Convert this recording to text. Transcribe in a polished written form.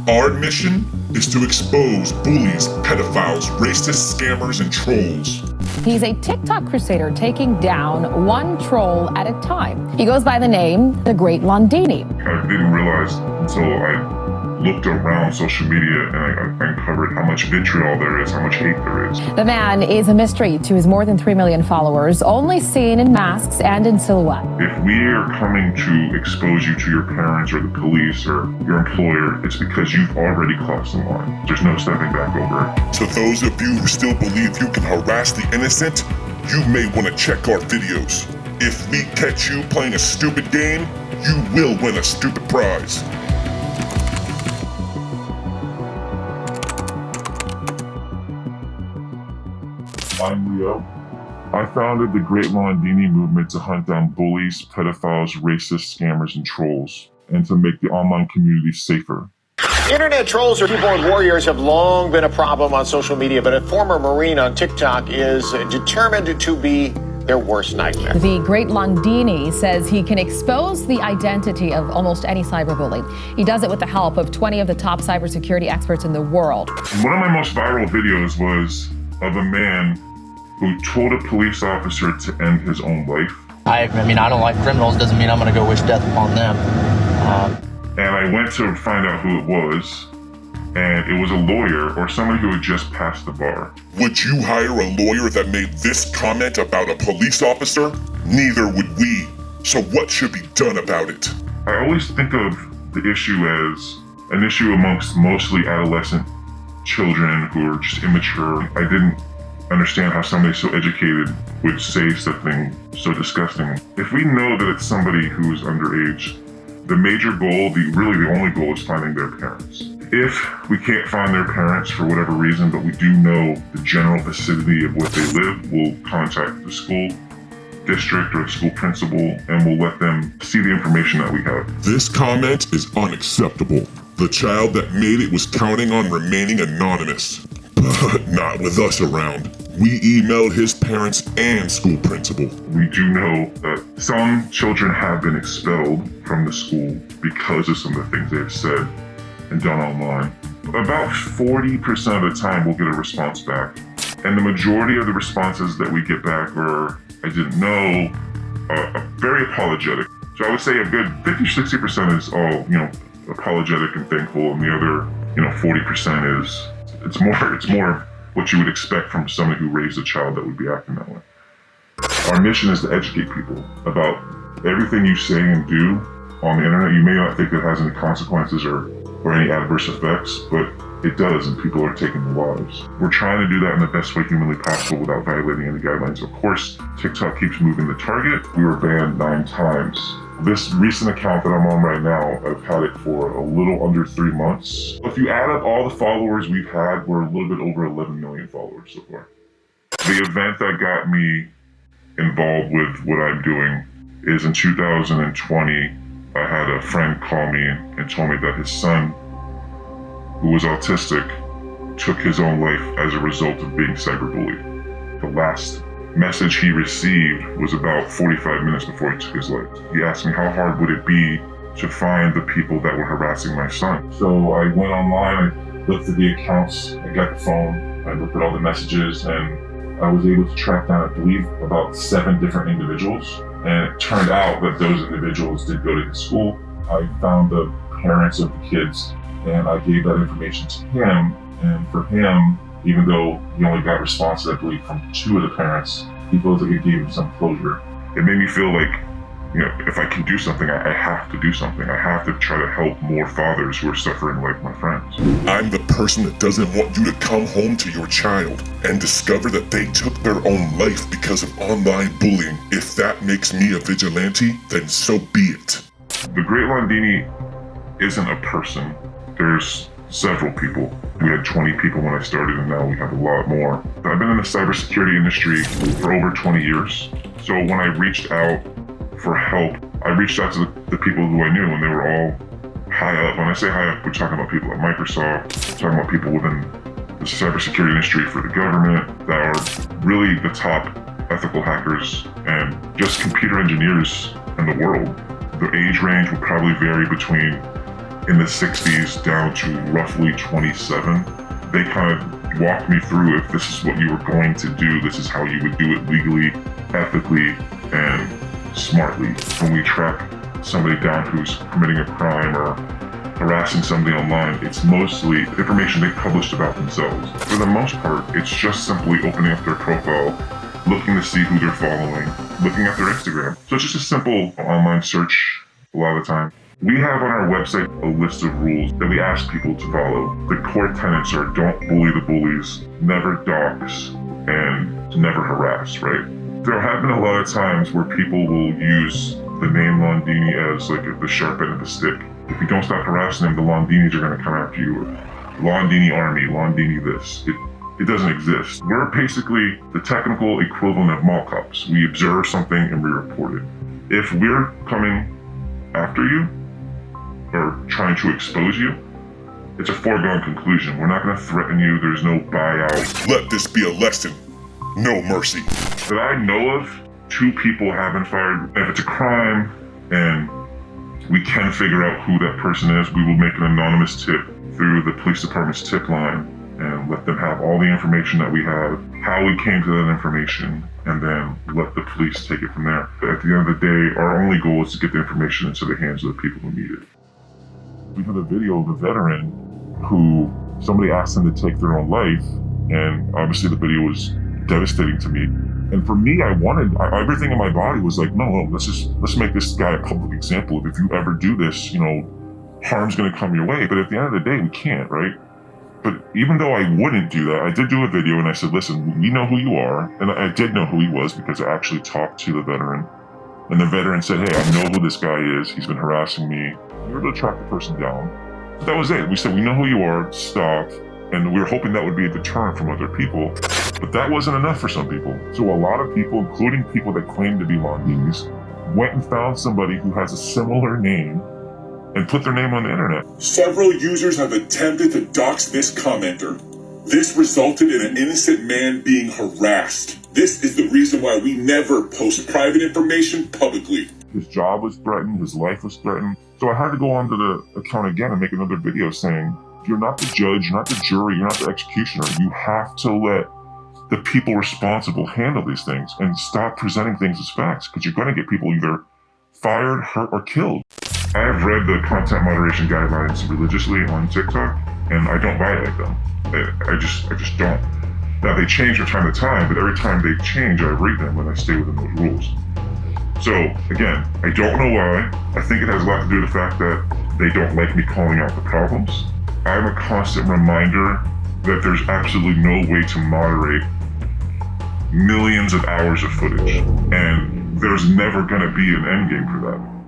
Our mission is to expose bullies, pedophiles, racists, scammers, and trolls. He's a TikTok crusader taking down one troll at a time. He goes by the name The Great Londini. I didn't realize until I looked around social media and I uncovered how much vitriol there is, how much hate there is. The man is a mystery to his more than 3 million followers, only seen in masks and in silhouette. If we are coming to expose you to your parents or the police or your employer, it's because you've already crossed the line. There's no stepping back over it. To those of you who still believe you can harass the innocent, you may want to check our videos. If we catch you playing a stupid game, you will win a stupid prize. I'm Leo. I founded the Great Londini movement to hunt down bullies, pedophiles, racists, scammers, and trolls, and to make the online community safer. Internet trolls or keyboard warriors have long been a problem on social media, but a former Marine on TikTok is determined to be their worst nightmare. The Great Londini says he can expose the identity of almost any cyberbully. He does it with the help of 20 of the top cybersecurity experts in the world. One of my most viral videos was of a man who told a police officer to end his own life. I mean, I don't like criminals, doesn't mean I'm gonna go wish death upon them. And I went to find out who it was, and it was a lawyer or somebody who had just passed the bar. Would you hire a lawyer that made this comment about a police officer? Neither would we. So what should be done about it? I always think of the issue as an issue amongst mostly adolescent children who are just immature. I didn't understand how somebody so educated would say something so disgusting. If we know that it's somebody who's underage, the major goal, really the only goal, is finding their parents. If we can't find their parents for whatever reason, but we do know the general vicinity of where they live, we'll contact the school district or the school principal and we'll let them see the information that we have. This comment is unacceptable. The child that made it was counting on remaining anonymous. But not with us around. We emailed his parents and school principal. We do know that some children have been expelled from the school because of some of the things they've said and done online. About 40% of the time we'll get a response back. And the majority of the responses that we get back are, I didn't know, very apologetic. So I would say a good 50-60% is all, apologetic and thankful, and the other, 40% is it's more what you would expect from somebody who raised a child that would be acting that way. Our mission is to educate people about everything you say and do on the internet. You may not think it has any consequences or any adverse effects, but it does, and people are taking their lives. We're trying to do that in the best way humanly possible without violating any guidelines. Of course, TikTok keeps moving the target. We were banned 9 times. This recent account that I'm on right now, I've had it for a little under 3 months. If you add up all the followers we've had, we're a little bit over 11 million followers so far. The event that got me involved with what I'm doing is in 2020, I had a friend call me and told me that his son, who was autistic, took his own life as a result of being cyberbullied. The last message he received was about 45 minutes before he took his life. He asked me how hard would it be to find the people that were harassing my son. So I went online, I looked at the accounts, I got the phone, I looked at all the messages, and I was able to track down, I believe, about 7 different individuals. And it turned out that those individuals did go to his school. I found the parents of the kids and I gave that information to him. And for him, even though he only got responses, I believe, from 2 of the parents, he feels like it gave him some closure. It made me feel like, if I can do something, I have to do something. I have to try to help more fathers who are suffering like my friends. I'm the person that doesn't want you to come home to your child and discover that they took their own life because of online bullying. If that makes me a vigilante, then so be it. The Great Londini isn't a person. There's several people. We had 20 people when I started, and now we have a lot more. I've been in the cybersecurity industry for over 20 years. So when I reached out for help, I reached out to the people who I knew, and they were all high up. When I say high up, we're talking about people at Microsoft, talking about people within the cybersecurity industry for the government that are really the top ethical hackers and just computer engineers in the world. The age range would probably vary between in the 60s down to roughly 27. They kind of walked me through, if this is what you were going to do, this is how you would do it legally, ethically, and smartly. When we track somebody down who's committing a crime or harassing somebody online, it's mostly information they published about themselves. For the most part, it's just simply opening up their profile, looking to see who they're following, looking at their Instagram. So it's just a simple online search a lot of the time. We have on our website a list of rules that we ask people to follow. The core tenets are don't bully the bullies, never dox, and never harass, right? There have been a lot of times where people will use the name Londini as like the sharp end of the stick. If you don't stop harassing them, the Londinis are going to come after you. Londini Army, Londini this. It doesn't exist. We're basically the technical equivalent of mall cops. We observe something and we report it. If we're coming after you or trying to expose you, it's a foregone conclusion. We're not going to threaten you. There's no buyout. Let this be a lesson. No mercy. That I know of, 2 people have been fired. If it's a crime and we can figure out who that person is, we will make an anonymous tip through the police department's tip line and let them have all the information that we have, how we came to that information, and then let the police take it from there. But at the end of the day, our only goal is to get the information into the hands of the people who need it. We have a video of a veteran who somebody asked him to take their own life, and obviously the video was devastating to me. And for me, everything in my body was like, no, let's make this guy a public example of if you ever do this, harm's gonna come your way. But at the end of the day, we can't, right? But even though I wouldn't do that, I did do a video and I said, listen, we know who you are. And I did know who he was because I actually talked to the veteran. And the veteran said, hey, I know who this guy is. He's been harassing me. We were able to track the person down. But that was it. We said, we know who you are, stop. And we were hoping that would be a deterrent from other people. But that wasn't enough for some people. So a lot of people, including people that claim to be Londinis, went and found somebody who has a similar name and put their name on the internet. Several users have attempted to dox this commenter. This resulted in an innocent man being harassed. This is the reason why we never post private information publicly. His job was threatened, his life was threatened. So I had to go onto the account again and make another video saying, you're not the judge, you're not the jury, you're not the executioner. You have to let the people responsible handle these things and stop presenting things as facts, because you're going to get people either fired, hurt, or killed. I have read the content moderation guidelines religiously on TikTok, and I don't violate them. I just don't. Now, they change from time to time, but every time they change, I read them and I stay within those rules. So, again, I don't know why. I think it has a lot to do with the fact that they don't like me calling out the problems. I'm a constant reminder that there's absolutely no way to moderate millions of hours of footage, and there's never going to be an end game for that.